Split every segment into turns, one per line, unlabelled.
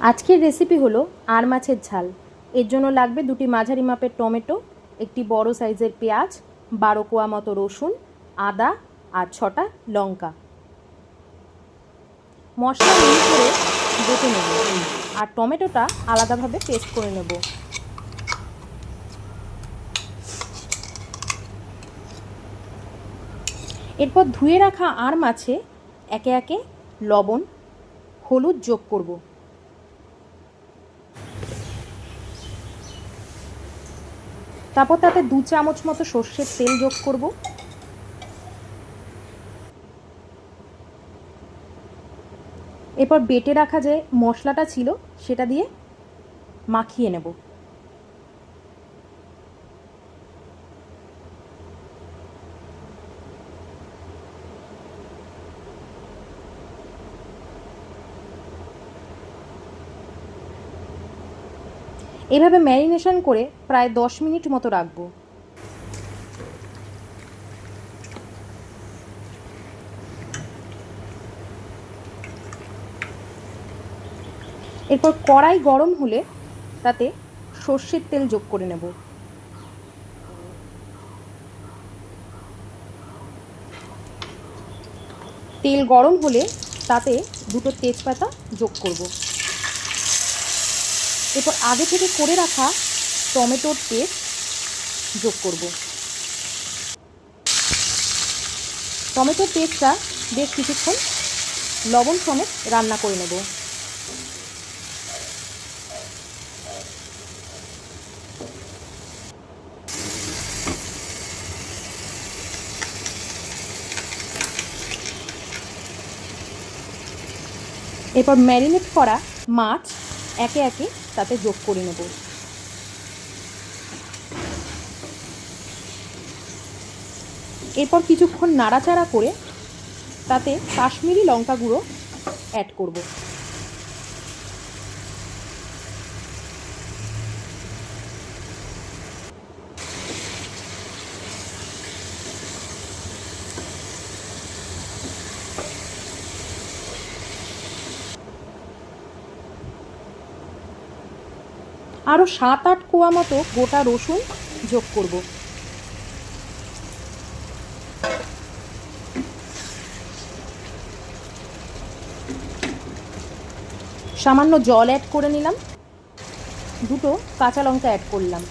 আজকের রেসিপি হলো আর মাছের ঝাল। এর জন্য লাগবে দুটি মাঝারি মাপের টমেটো, একটি বড় সাইজের পেঁয়াজ, 12 কোয়া মতো রসুন, আদা আর 6টা লঙ্কা। মশলা মিহি করে বেটে নেব আর টমেটোটা আলাদাভাবে পেস্ট করে নেব। এরপর ধুয়ে রাখা আর মাছে একে একে লবণ, হলুদ যোগ করব। তারপর তাতে 2 চামচ মতো সর্ষের তেল যোগ করব। এরপর বেটে রাখা যে মশলাটা ছিল সেটা দিয়ে মাখিয়ে নেব। এভাবে ম্যারিনেশন করে প্রায় 10 মিনিট মতো রাখবো। এরপর কড়াই গরম হলে তাতে সর্ষের তেল যোগ করে নেব। তেল গরম হলে তাতে 2টো তেজপাতা যোগ করব। এরপর আগে থেকে করে রাখা টমেটোর পেস্ট যোগ করব। টমেটোর পেস্টটা বেশ কিছুক্ষণ লবণ সমেত রান্না করে নেব। এরপর ম্যারিনেট করা মাছ একে একে তাতে যোগ করে নেব। এরপর কিছুক্ষণ নাড়াচাড়া করে তাতে কাশ্মীরি লঙ্কা গুঁড়ো অ্যাড করব। আরও 7-8 কোয়া মতো গোটা রসুন যোগ করব। সামান্য জল অ্যাড করে নিলাম, 2টো কাঁচা লঙ্কা অ্যাড করলাম।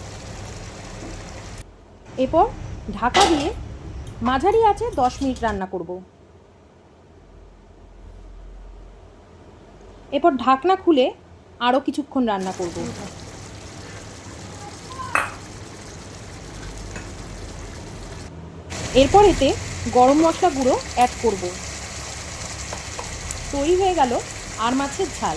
এরপর ঢাকা দিয়ে মাঝারি আঁচে 10 মিনিট রান্না করব। এরপর ঢাকনা খুলে আরও কিছুক্ষণ রান্না করব। এরপর এতে গরম মশলা গুঁড়ো অ্যাড করব। তৈরি হয়ে গেল আর মাছের ঝাল।